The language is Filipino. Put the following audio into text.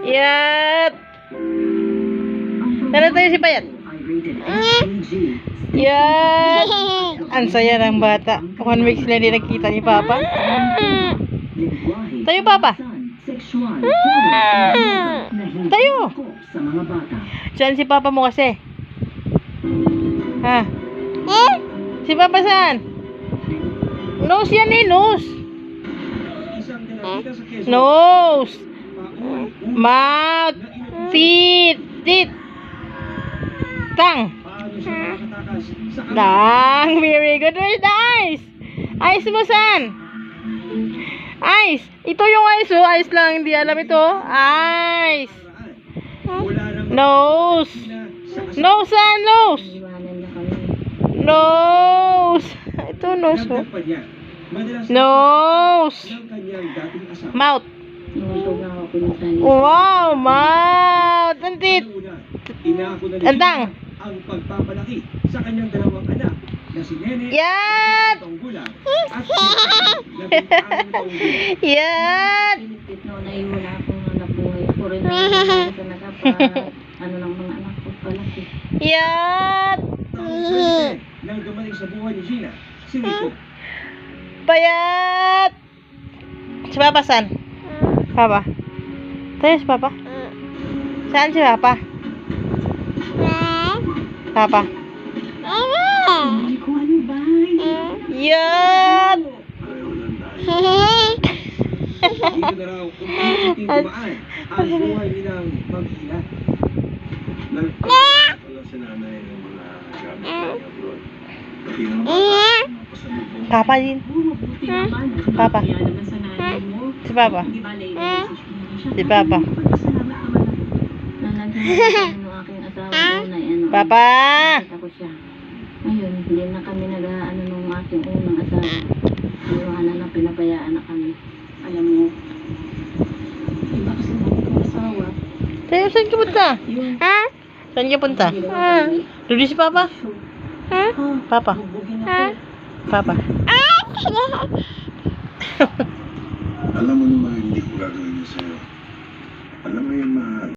Yat! Ano tayo si Payat? Yat! Ang saya ng bata. 1 week sila hindi nakita ni Papa. Tayo, Papa. Tayo. Saan si Papa mo kasi? Ha? Si Papa saan? Nose yan eh, nose. Nose. Mouth. Teeth. Teeth. Tongue. Tongue. Very good. Where's the eyes? Eyes mo saan? Eyes. Ito yung eyes oh. Eyes lang. Hindi alam ito. Eyes. Nose. Nose saan? Nose. Nose. Ito nose oh. Nose. Mouth. Wow, mouth. Ang teeth. Ang tang. Ang pagpapalaki sa kanyang dalawang anak na si Nene Yat! at si Yat! Wala akong anak buhay. Ako rin ano ng mga anak ko palaki. Yat! nang dumating sa buhay ni Gina, si Rico. Payat! Si Papa saan? Papa? Tayo si Papa? Saan si Papa? Papa? Hindi ko ano ba? Yat! Dito na raw unti-unting dumaan ang buhay nilang mag-ina. Wala si nanay ng mga gamit na abroad. Pati ng mga pasalubong. Papa din. Mabuti naman. Papa. Kaya naman sa nanay mo. Si Papa. Hindi ba nai-decision mo siya? Si Papa. Salamat naman. Na naging ng aking asawa doon ay ano. Papa! Nakita ko siya. Ngayon, hindi na kami nag-ano nung aking unang asawa. Iwanan na pinabayaan na kami. Alam mo, iba kasi mga asawa. Tayo, saan ka punta? Yun. Saan ka punta? Doon si Papa? Papa? Bubugin ako. Papa? Alam mo naman hindi ko gagawin yun sa'yo. Alam mo yung mga